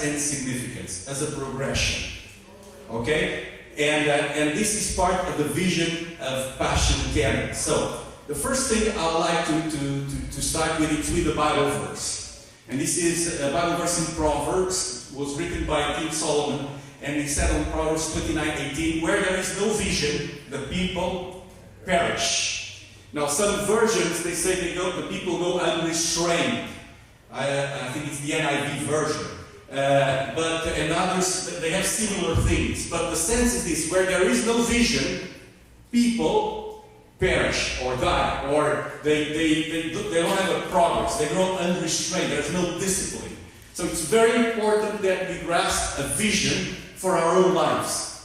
and significance as a progression. Okay? And this is part of the vision of Passion Academy. So, the first thing I would like to start with is with the Bible verse. And this is a Bible verse in Proverbs. It was written by King Solomon. And he said on Proverbs 29:18, where there is no vision, the people perish. Now, some versions, they say the people go unrestrained. I think it's the NIV version. And others, they have similar things. But the sense is this, where there is no vision, people perish or die. Or they don't have a progress. They grow unrestrained. There's no discipline. So it's very important that we grasp a vision for our own lives.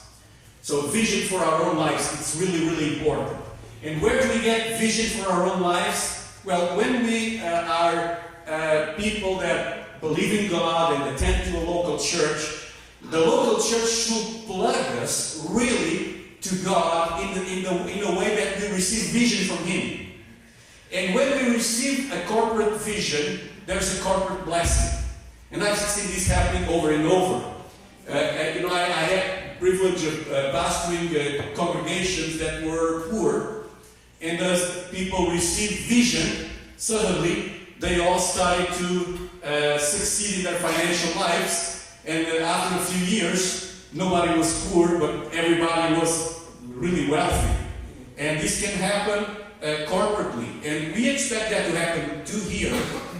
So vision for our own lives, it's really, really important. And where do we get vision for our own lives? Well, when we are people that believe in God and attend to a local church, the local church should plug us really to God in a way that we receive vision from Him. And when we receive a corporate vision, there's a corporate blessing. And I've seen this happening over and over. I had privilege of pastoring congregations that were poor, and as people received vision, suddenly they all started to succeed in their financial lives, and after a few years, nobody was poor, but everybody was really wealthy. And this can happen corporately, and we expect that to happen too here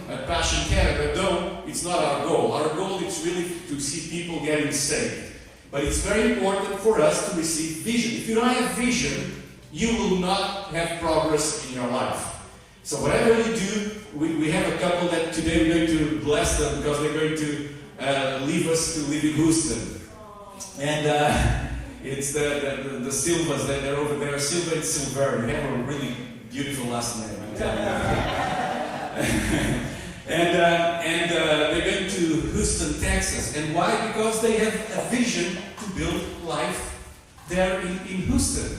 at Passion Canada, though it's not our goal. Our goal is really to see people getting saved. But it's very important for us to receive vision. If you don't have vision, you will not have progress in your life. So whatever you do, we have a couple that today we're going to bless them because they're going to leave us to live in Houston. And it's the Silvas, they're over there. Silva and Silver. They have a really beautiful last name, I'm telling you. And they're going to Houston, Texas. And why? Because they have a vision to build life there in Houston.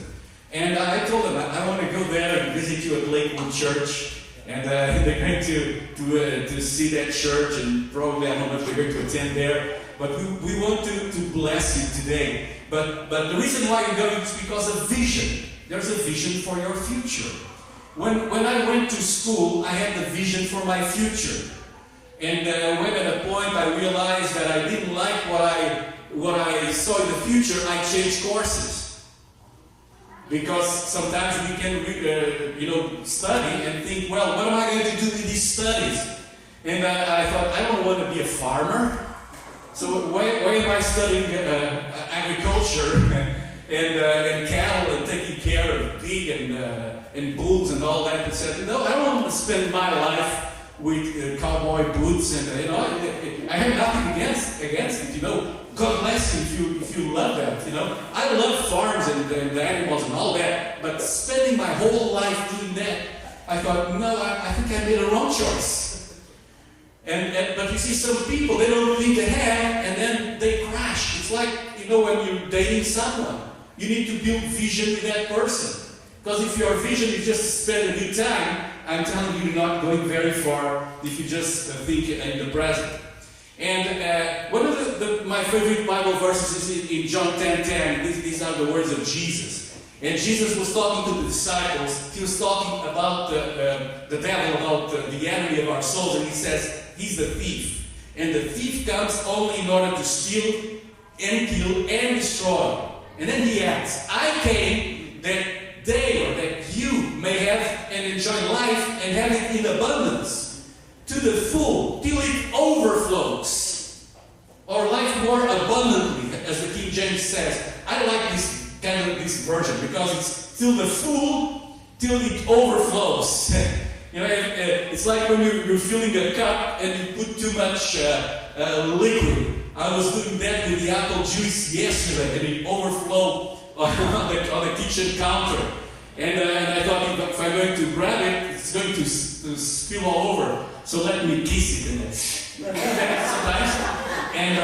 And I told them, I want to go there and visit you at Lakewood Church. And they're going to see that church, and probably I don't know if they're going to attend there. But we want to bless you today. But the reason why you're going is because of vision. There's a vision for your future. When I went to school, I had the vision for my future. And when at a point I realized that I didn't like what I saw in the future, I changed courses. Because sometimes we can study and think, well, what am I going to do with these studies? And I thought, I don't want to be a farmer. So why am I studying agriculture and cattle and taking care of pig and bulls and all that? And said, no, I don't want to spend my life with cowboy boots and I have nothing against it. God bless you if you love that. I love farms and the animals and all that, but spending my whole life doing that, I thought, no, I think I made a wrong choice. But you see, some people, they don't think ahead, and then they crash. It's like, when you're dating someone, you need to build vision with that person. Because if your vision is just to spend a good time, I'm telling you, you're not going very far if you just think in the present. And one of my favorite Bible verses is in John 10:10. These are the words of Jesus. And Jesus was talking to the disciples. He was talking about the devil, about the enemy of our souls. And he says, he's the thief. And the thief comes only in order to steal and kill and destroy. And then he adds, I came that they, or that you, may have and enjoy life and have it in abundance, to the full, till it overflows. Or life more abundantly, as the King James says. I like this version because it's till the full, till it overflows. It's like when you're filling a cup and you put too much liquid. I was doing that with the apple juice yesterday, and it overflowed on the kitchen counter. And I thought, if I'm going to grab it, it's going to spill all over. So let me kiss it sometimes. And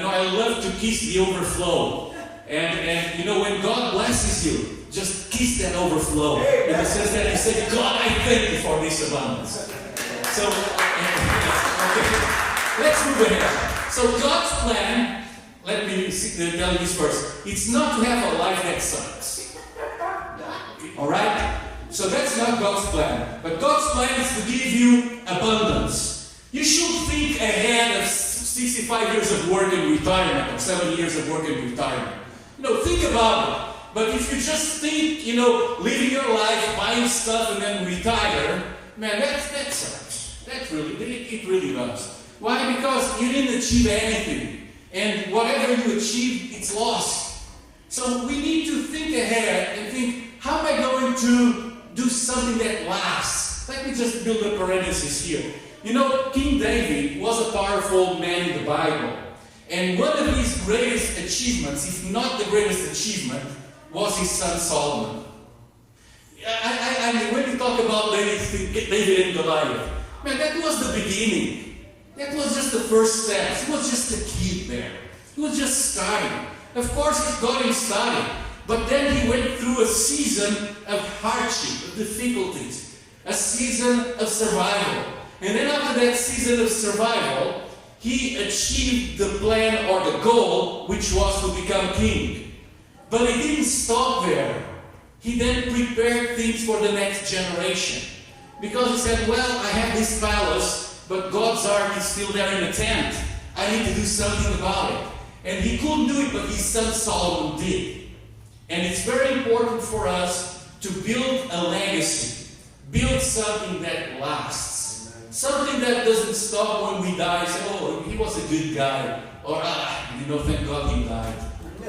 I love to kiss the overflow. And when God blesses you, just kiss that overflow. In the sense that you say, God, I thank you for this abundance. So, let's move ahead. So God's plan, let me tell you this first, it's not to have a life that sucks. Alright? So that's not God's plan. But God's plan is to give you abundance. You should think ahead of 65 years of work in retirement, or 70 years of work in retirement. Think about it. But if you just think, living your life, buying stuff, and then retire, man, that sucks. It really does. Why? Because you didn't achieve anything. And whatever you achieved, it's lost. So we need to think ahead and think, how am I going to do something that lasts? Let me just build a parenthesis here. King David was a powerful man in the Bible. And one of his greatest achievements, if not the greatest achievement, was his son Solomon. I mean, when you talk about David and Goliath, man, that was the beginning. That was just the first steps. He was just a kid there. He was just starting. Of course, it got him started. But then he went through a season of hardship, of difficulties, a season of survival. And then after that season of survival, he achieved the plan or the goal, which was to become king. But he didn't stop there. He then prepared things for the next generation. Because he said, well, I have this palace, but God's ark is still there in the tent. I need to do something about it. And he couldn't do it, but his son Solomon did. And it's very important for us to build a legacy. Build something that lasts. Something that doesn't stop when we die. Say, oh, he was a good guy. Or, thank God he died.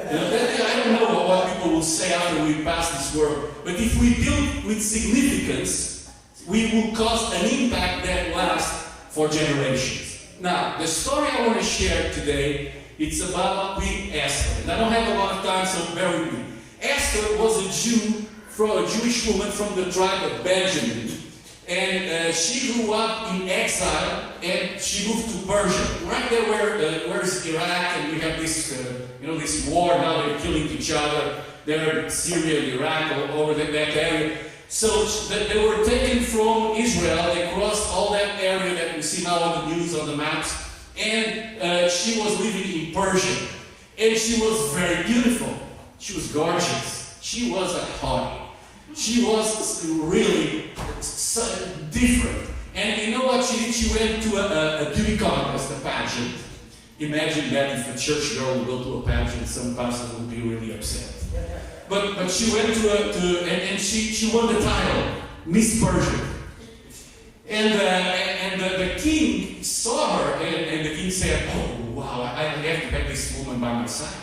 I don't know what people will say after we pass this world. But if we build with significance, we will cause an impact that lasts for generations. Now, the story I want to share today, it's about Queen Esther. And I don't have a lot of time, so bear with me. Esther was a Jewish woman from the tribe of Benjamin. And she grew up in exile, and she moved to Persia. Right there where's Iraq, and we have this, this war, now they're killing each other. They're in Syria and Iraq, all over that area. So they were taken from Israel, they crossed all that area that we see now on the news, on the maps, and she was living in Persia. And she was very beautiful. She was gorgeous. She was a hottie. She was really different. And you know what she did? She went to a beauty contest, a pageant. Imagine that if a church girl would go to a pageant, some pastors would be really upset. But she went and she won the title, Miss Persia. And the king saw her, and the king said, oh wow, I have to have this woman by my side.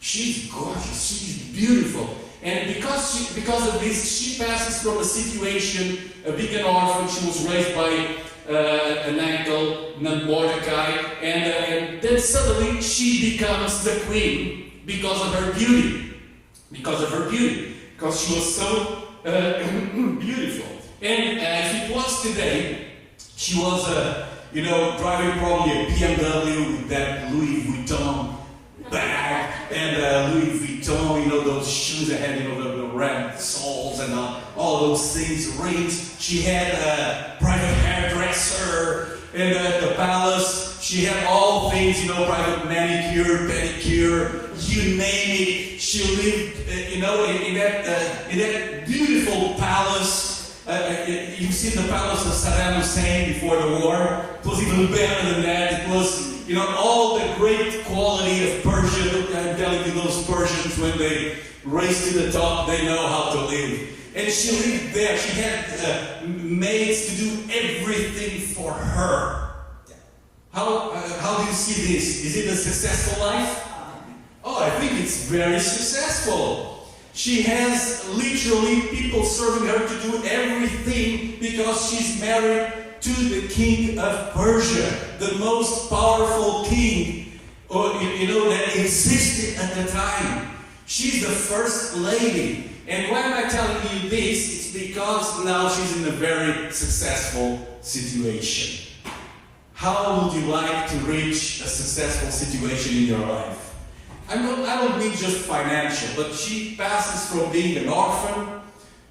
She's gorgeous, she's beautiful. And because of this, she passes from a situation of being an orphan. She was raised by an uncle named Mordecai, and then suddenly she becomes the queen because of her beauty. Because she was so beautiful. And if it was today, she was driving probably a BMW with that Louis Vuitton bag and Louis Vuitton, those shoes that had, the red soles and all those things, rings. She had a private hairdresser in the palace. She had all things, private manicure, pedicure, you name it. She lived, in that beautiful palace. You've seen the palace of Saddam Hussein before the war. It was even better than that. It was, all the great quality of Persia. I'm telling you, those Persians, when they race to the top, they know how to live. And she lived there. She had maids to do everything for her. How do you see this? Is it a successful life? Oh, I think it's very successful. She has literally people serving her to do everything because she's married to the king of Persia, the most powerful king, that existed at the time. She's the first lady. And why am I telling you this? It's because now she's in a very successful situation. How would you like to reach a successful situation in your life? I don't mean just financial, but she passes from being an orphan,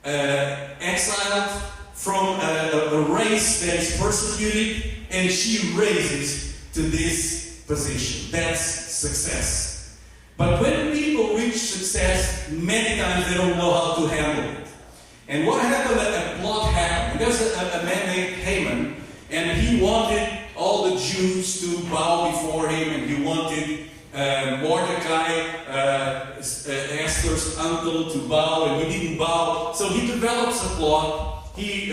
exiled, from a race that is persecuted, and she raises to this position. That's success. But when people reach success, many times they don't know how to handle it. And what happened, a plot happened. There's a man named Haman, and he wanted all the Jews to bow before him, and he wanted Mordecai, Esther's uncle, to bow, and he didn't bow. So he develops a plot. He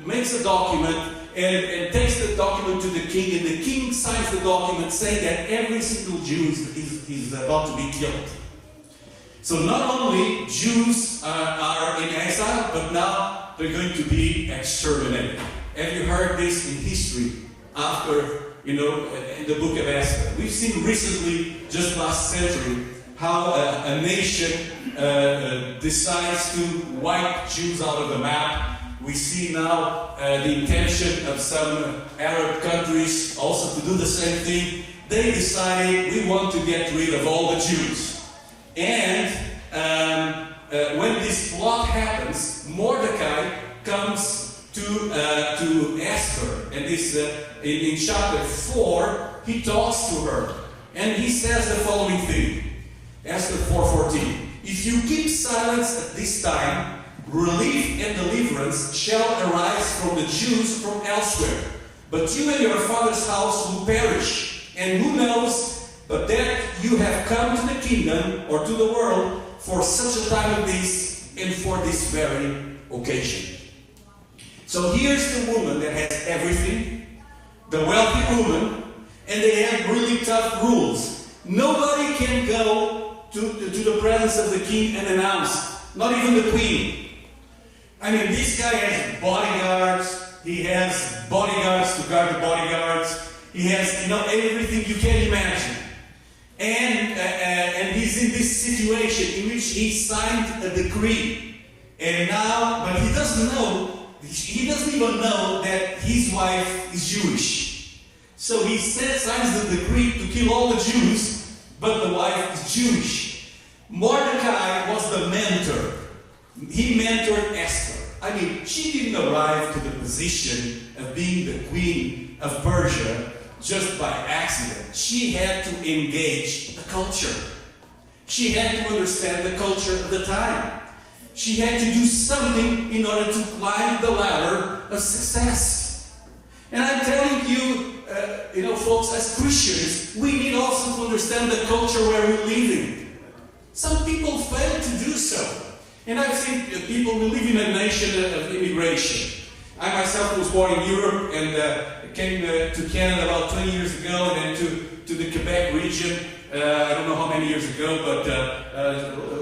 makes a document and takes the document to the king, and the king signs the document saying that every single Jew is about to be killed. So not only Jews are in exile, but now they're going to be exterminated. Have you heard this in history after, in the book of Esther? We've seen recently, just last century, how a nation decides to wipe Jews out of the map. We see now the intention of some Arab countries also to do the same thing. They decided, we want to get rid of all the Jews. And when this plot happens, Mordecai comes to Esther, and this in chapter 4, he talks to her, and he says the following thing, Esther 4:14. If you keep silence at this time, relief and deliverance shall arise from the Jews from elsewhere, but you and your father's house will perish, and who knows but that you have come to the kingdom or to the world for such a time as this and for this very occasion. So here's the woman that has everything, the wealthy woman, and they have really tough rules. Nobody can go to the presence of the king and announce, not even the queen. I mean, this guy has bodyguards, he has bodyguards to guard the bodyguards, he has, everything you can imagine. And he's in this situation in which he signed a decree. And now, but he doesn't even know that his wife is Jewish. So he signs the decree to kill all the Jews, but the wife is Jewish. Mordecai was the mentor. He mentored Esther. I mean, she didn't arrive to the position of being the queen of Persia just by accident. She had to engage the culture. She had to understand the culture of the time. She had to do something in order to climb the ladder of success. And I'm telling you, folks, as Christians, we need also to understand the culture where we live in. Some people fail to do so. And I've seen people who live in a nation of immigration. I myself was born in Europe and came to Canada about 20 years ago, and then to the Quebec region, I don't know how many years ago, but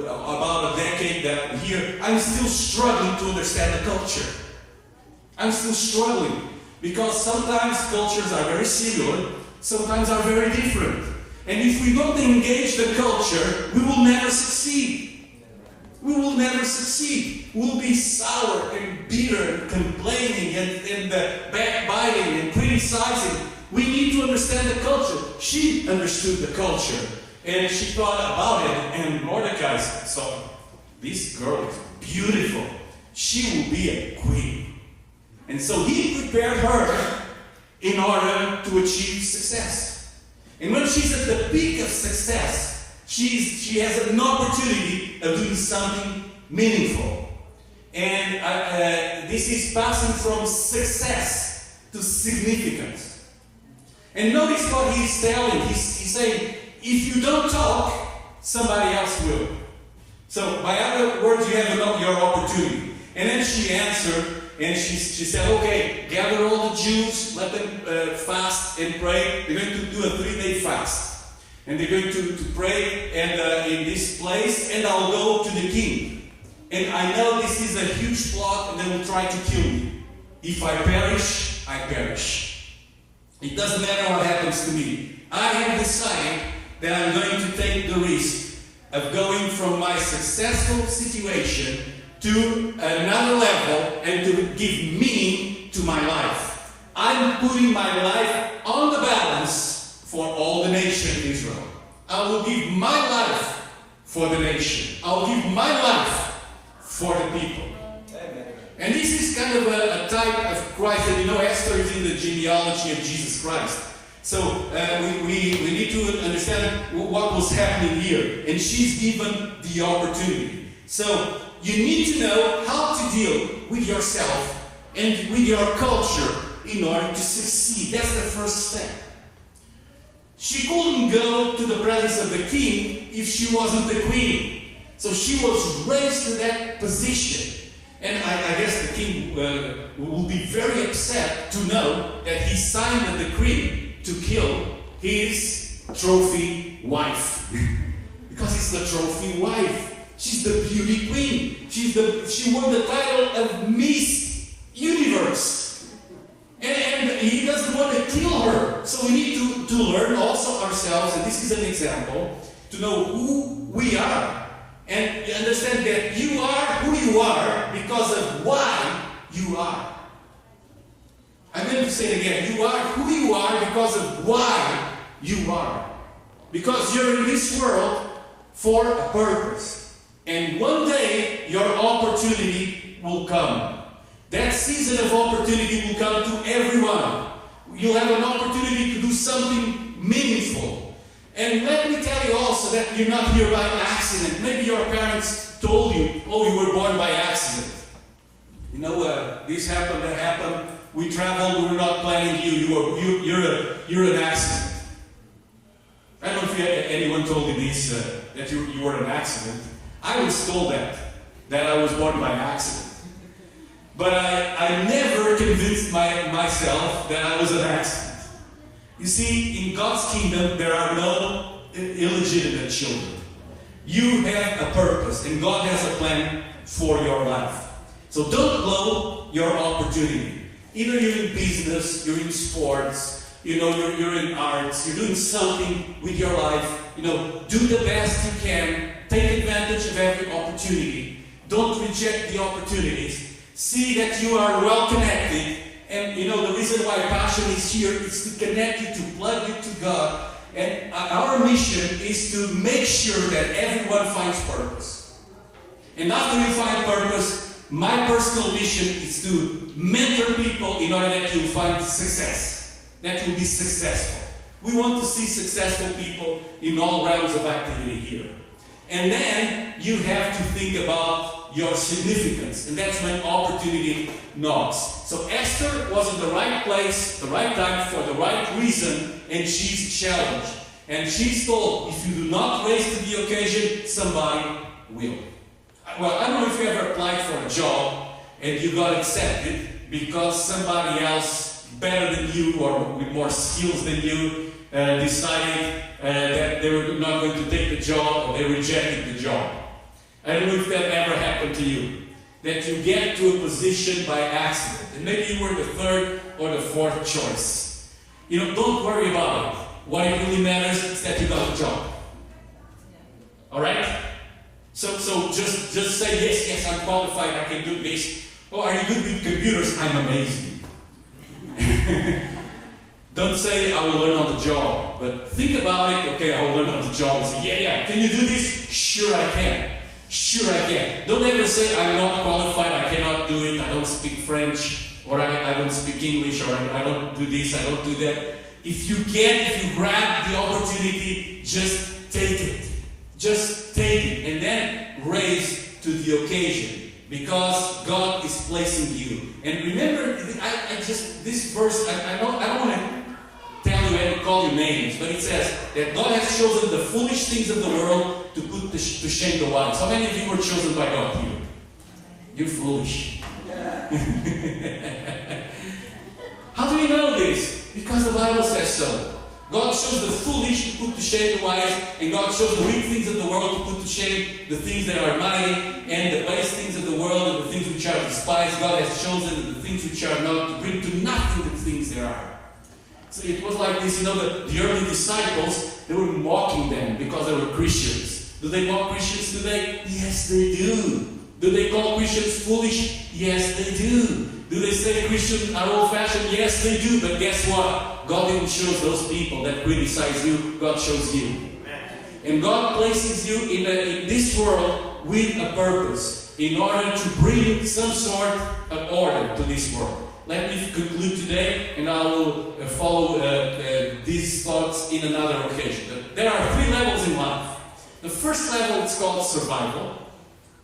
about a decade here. I'm still struggling to understand the culture. I'm still struggling because sometimes cultures are very similar, sometimes are very different. And if we don't engage the culture, we will never succeed. We will never succeed. We'll be sour and bitter and complaining and backbiting and criticizing. We need to understand the culture. She understood the culture and she thought about it, and Mordecai said, so this girl is beautiful. She will be a queen. And so he prepared her in order to achieve success. And when she's at the peak of success, she has an opportunity of doing something meaningful. And this is passing from success to significance. And notice what he's telling. He's saying, if you don't talk, somebody else will. So by other words, you have your opportunity. And then she answered, and she said, okay, gather all the Jews, let them fast and pray. They're going to do a 3-day fast. And they're going to pray in this place, and I'll go to the king. And I know this is a huge plot, and they will try to kill me. If I perish, I perish. It doesn't matter what happens to me. I have decided that I'm going to take the risk of going from my successful situation to another level and to give meaning to my life. I'm putting my life on the balance for all the nation of Israel. I will give my life for the nation. I'll give my life for the people. And this is kind of a type of Christ. And Esther is in the genealogy of Jesus Christ. So we need to understand what was happening here. And she's given the opportunity. So you need to know how to deal with yourself and with your culture in order to succeed. That's the first step. She couldn't go to the presence of the king if she wasn't the queen. So she was raised to that position. And I guess the king will be very upset to know that he signed a decree to kill his trophy wife. Because it's the trophy wife. She's the beauty queen. She won the title of Miss Universe. And he doesn't want to kill her. So we need to learn also ourselves, and this is an example, to know who we are. And you understand that you are who you are because of why you are. I'm going to say it again. You are who you are because of why you are. Because you're in this world for a purpose. And one day, your opportunity will come. That season of opportunity will come to everyone. You'll have an opportunity to do something meaningful. And let me tell you also that you're not here by accident. Maybe your parents told you, oh, you were born by accident. You know, this happened, that happened. We traveled, we were not planning you. You're an accident. I don't know if anyone told you this, that you were an accident. I was told that I was born by accident. But I never convinced myself that I was an accident. You see, in God's kingdom, there are no illegitimate children. You have a purpose, and God has a plan for your life. So don't blow your opportunity. Either you're in business, you're in sports, you're in arts, you're doing something with your life. Do the best you can. Take advantage of every opportunity. Don't reject the opportunities. See that you are well connected. And the reason why Passion is here is to connect you, to plug you to God. And our mission is to make sure that everyone finds purpose. And after you find purpose, my personal mission is to mentor people in order that you find success. That you'll be successful. We want to see successful people in all realms of activity here. And then you have to think about your significance. And that's when opportunity knocks. So Esther was in the right place, the right time, for the right reason, and she's challenged. And she's told, if you do not raise to the occasion, somebody will. Well, I don't know if you ever applied for a job and you got accepted because somebody else better than you or with more skills than you decided that they were not going to take the job, or they rejected the job. I don't know if that ever happened to you. That you get to a position by accident. And maybe you were the third or the fourth choice. Don't worry about it. What it really matters is that you got the job. Alright? So just say, yes, I'm qualified, I can do this. Oh, are you good with computers? I'm amazing. Don't say, I will learn on the job. But think about it. Okay, I will learn on the job. And say, yeah. Can you do this? Sure I can. Sure I can. Don't ever say, I'm not qualified, I cannot do it, I don't speak French, or I don't speak English, or I don't do this, I don't do that. If you grab the opportunity, just take it. Just take it. And then raise to the occasion. Because God is placing you. And remember, this verse, I don't want to tell you and call you names, but it says that God has chosen the foolish things of the world to put to shame the wise. How many of you were chosen by God here? You're foolish. How do we know this? Because the Bible says so. God shows the foolish to put to shame the wise, and God shows the weak things of the world to put to shame the things that are mighty, and the base things of the world and the things which are despised. God has chosen the things which are not, to bring to nothing the things there are. So it was like this, the early disciples, they were mocking them because they were Christians. Do they mock Christians today? Yes, they do. Do they call Christians foolish? Yes, they do. Do they say Christians are old-fashioned? Yes, they do. But guess what? God didn't choose those people that criticize you. God chose you. And God places you in this world with a purpose in order to bring some sort of order to this world. let me conclude today, and I will follow these thoughts in another occasion. There are 3 levels in life. The first level is called survival.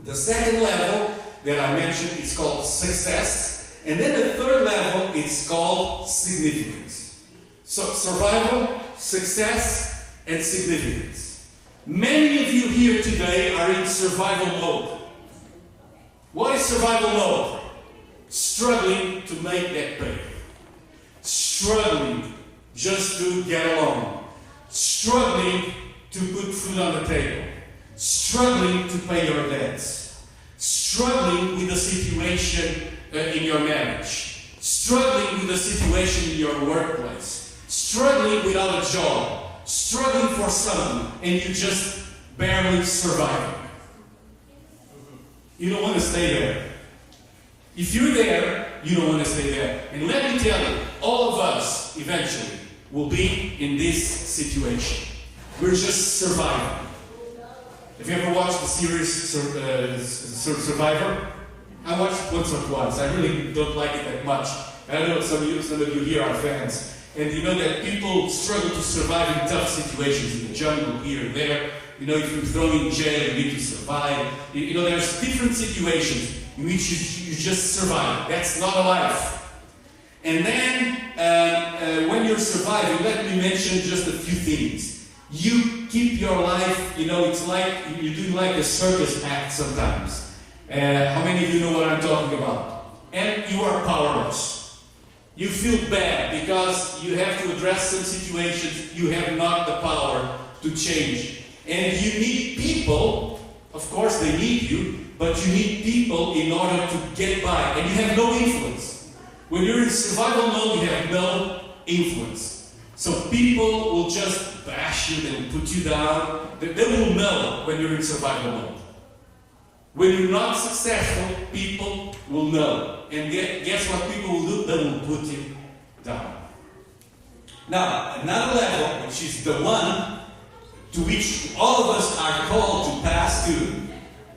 The second level that I mentioned is called success. And then the third level is called significance. So survival, success, and significance. Many of you here today are in survival mode. What is survival mode? Struggling to make that pay. Struggling just to get along. Struggling to put food on the table. Struggling to pay your debts. Struggling with the situation in your marriage. Struggling with the situation in your workplace. Struggling without a job. Struggling for something, and you just barely survive. You don't want to stay there. If you're there, you don't want to stay there. And let me tell you, all of us eventually will be in this situation. We're just surviving. Have you ever watched the series Survivor? I watched it once or twice. I really don't like it that much. I know some of you here are fans. And you know that people struggle to survive in tough situations, in the jungle, here and there. You know, if you're thrown in jail, you need to survive. You know, there's different situations in which you just survive. That's not a life. And then, when you're surviving, let me mention just a few things. You keep your life, you know, it's like you're doing like a circus act sometimes. How many of you know what I'm talking about? And you are powerless. You feel bad because you have to address some situations you have not the power to change. And you need people, of course they need you, but you need people in order to get by. And you have no influence. When you're in survival mode, you have no influence. So people will just bash you, they will put you down. They will know when you're in survival mode. When you're not successful, people will know. And guess what people will do? They will put you down. Now, another level, which is the one to which all of us are called to pass to,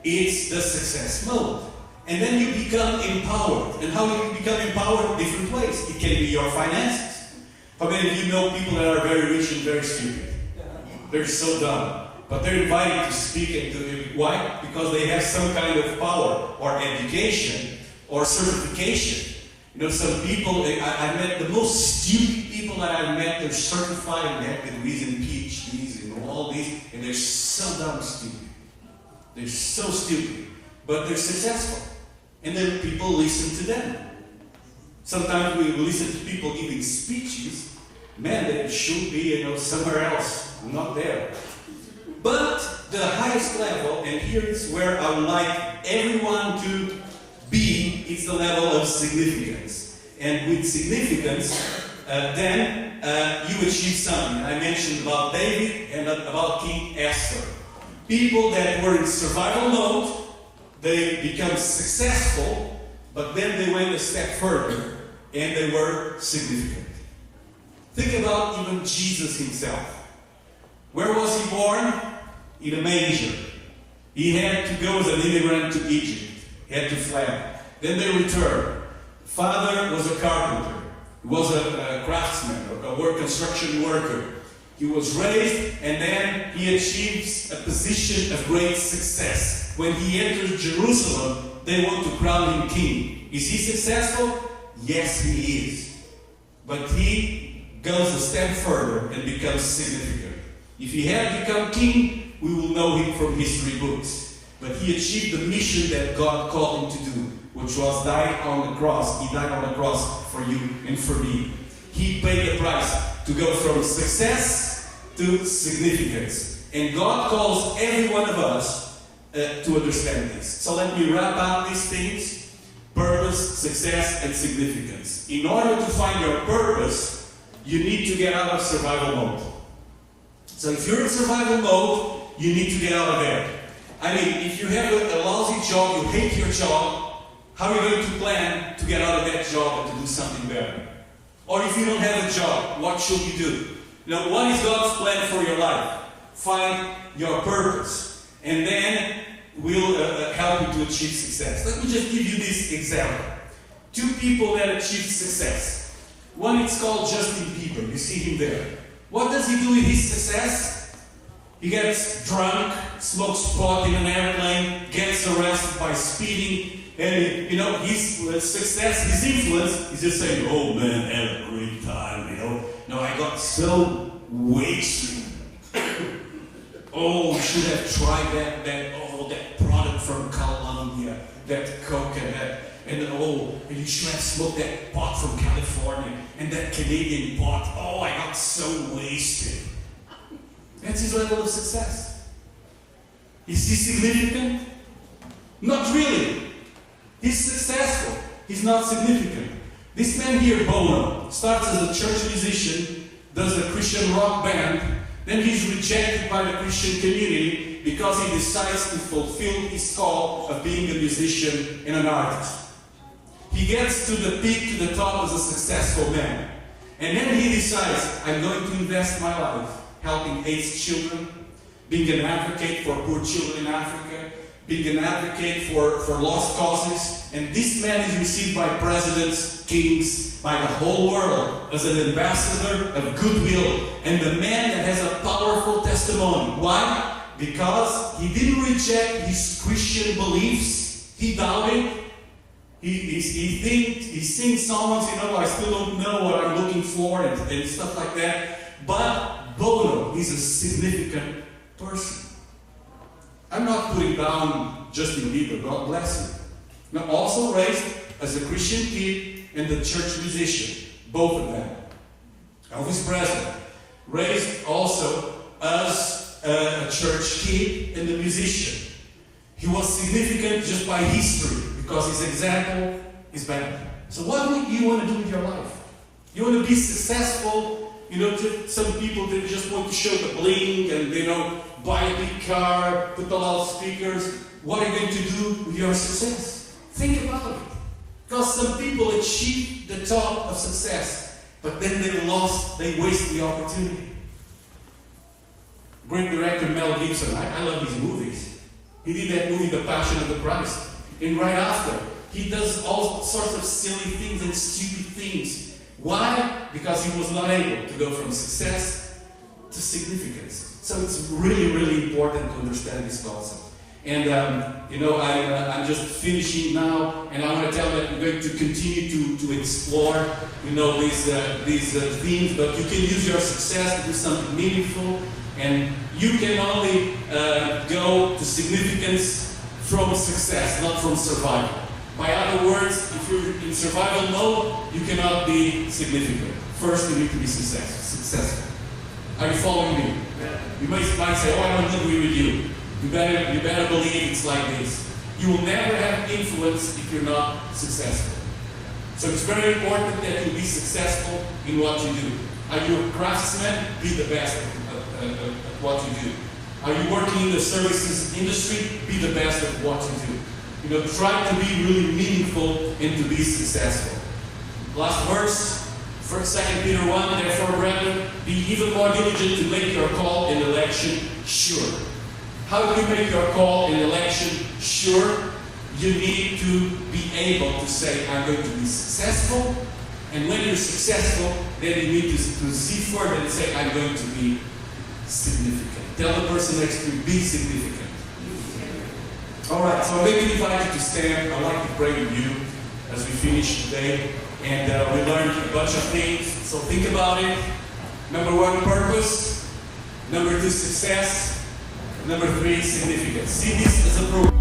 it's the success mode. And then you become empowered. And how do you become empowered? Different ways. It can be your finances. How many of you know people that are very rich and very stupid? They're so dumb. But they're invited to speak and to, why? Because they have some kind of power or education or certification. You know, some people, I met the most stupid people that I've met, they're certified and they have degrees and PhDs and all these, and they're so damn stupid. They're so stupid, but they're successful. And then people listen to them. Sometimes we listen to people giving speeches, man, they should be, you know, somewhere else, not there. But the highest level, and here is where I would like everyone to be, is the level of significance. And with significance, then you achieve something. I mentioned about David and about King Esther. People that were in survival mode, they become successful, but then they went a step further, and they were significant. Think about even Jesus himself. Where was he born? In a manger. He had to go as an immigrant to Egypt. He had to flee. Then they returned. Father was a carpenter. He was a craftsman, a construction worker. He was raised, and then he achieves a position of great success. When he enters Jerusalem, they want to crown him king. Is he successful? Yes, he is. But he goes a step further and becomes significant. If he had become king, we will know him from history books. But he achieved the mission that God called him to do, which was die on the cross. He died on the cross for you and for me. He paid the price to go from success to significance. And God calls every one of us to understand this. So let me wrap up these things: purpose, success, and significance. In order to find your purpose, you need to get out of survival mode. So if you're in survival mode, you need to get out of there. I mean, if you have a lousy job, you hate your job, how are you going to plan to get out of that job and to do something better? Or if you don't have a job, what should you do? You know, what is God's plan for your life? Find your purpose, and then we'll help you to achieve success. Let me just give you this example. Two people that achieved success. One is called Justin Bieber. You see him there. What does he do with his success? He gets drunk, smokes pot in an airplane, gets arrested by speeding, and his success, his influence, he's just saying, "Oh man, I had a great time, No, I got so wasted. Oh, you should have tried that product from Colombia, that Coke and you should have smoked that pot from California and that Canadian pot. Oh, I got so wasted." That's his level of success. Is he significant? Not really. He's successful. He's not significant. This man here, Bono, starts as a church musician, does a Christian rock band, then he's rejected by the Christian community because he decides to fulfill his call of being a musician and an artist. He gets to the peak, to the top as a successful man. And then he decides, I'm going to invest my life helping AIDS children, being an advocate for poor children in Africa, being an advocate for lost causes. And this man is received by presidents, kings, by the whole world as an ambassador of goodwill and the man that has a powerful testimony. Why? Because he didn't reject his Christian beliefs. He doubted. He sings songs, I still don't know what I'm looking for and stuff like that. But Bono is a significant person. I'm not putting down Justin Bieber, God bless him. Now, also raised as a Christian kid and a church musician, both of them. Elvis Presley, raised also as a church kid and a musician. He was significant just by history because his example is bad. So what do you want to do with your life? You want to be successful? Some people that just want to show the bling and buy a big car, put the loudspeakers. What are you going to do with your success? Think about it. Because some people achieve the top of success, but then they waste the opportunity. Great director Mel Gibson, I love his movies. He did that movie, The Passion of the Christ. And right after, he does all sorts of silly things and stupid things. Why? Because he was not able to go from success to significance. So it's really, really important to understand this concept. And I'm just finishing now, and I want to tell that we're going to continue to explore, these themes. But you can use your success to do something meaningful, and you can only go to significance from success, not from survival. By other words, if you're in survival mode, you cannot be significant. First, you need to be successful. Are you following me? You might say, I don't agree with you. You better believe it's like this. You will never have influence if you're not successful. So it's very important that you be successful in what you do. Are you a craftsman? Be the best at what you do. Are you working in the services industry? Be the best at what you do. Try to be really meaningful and to be successful. Last verse, 2 Peter 1, therefore, brethren, be even more diligent to make your call and election sure. How do you make your call and election sure? You need to be able to say, I'm going to be successful. And when you're successful, then you need to see further and say, I'm going to be significant. Tell the person next to you, be significant. All right, so I'm going to invite you to stand. I'd like to pray with you as we finish today. And we learned a bunch of things, so think about it. Number 1, purpose. Number 2, success. Number 3, significance. See this as a program.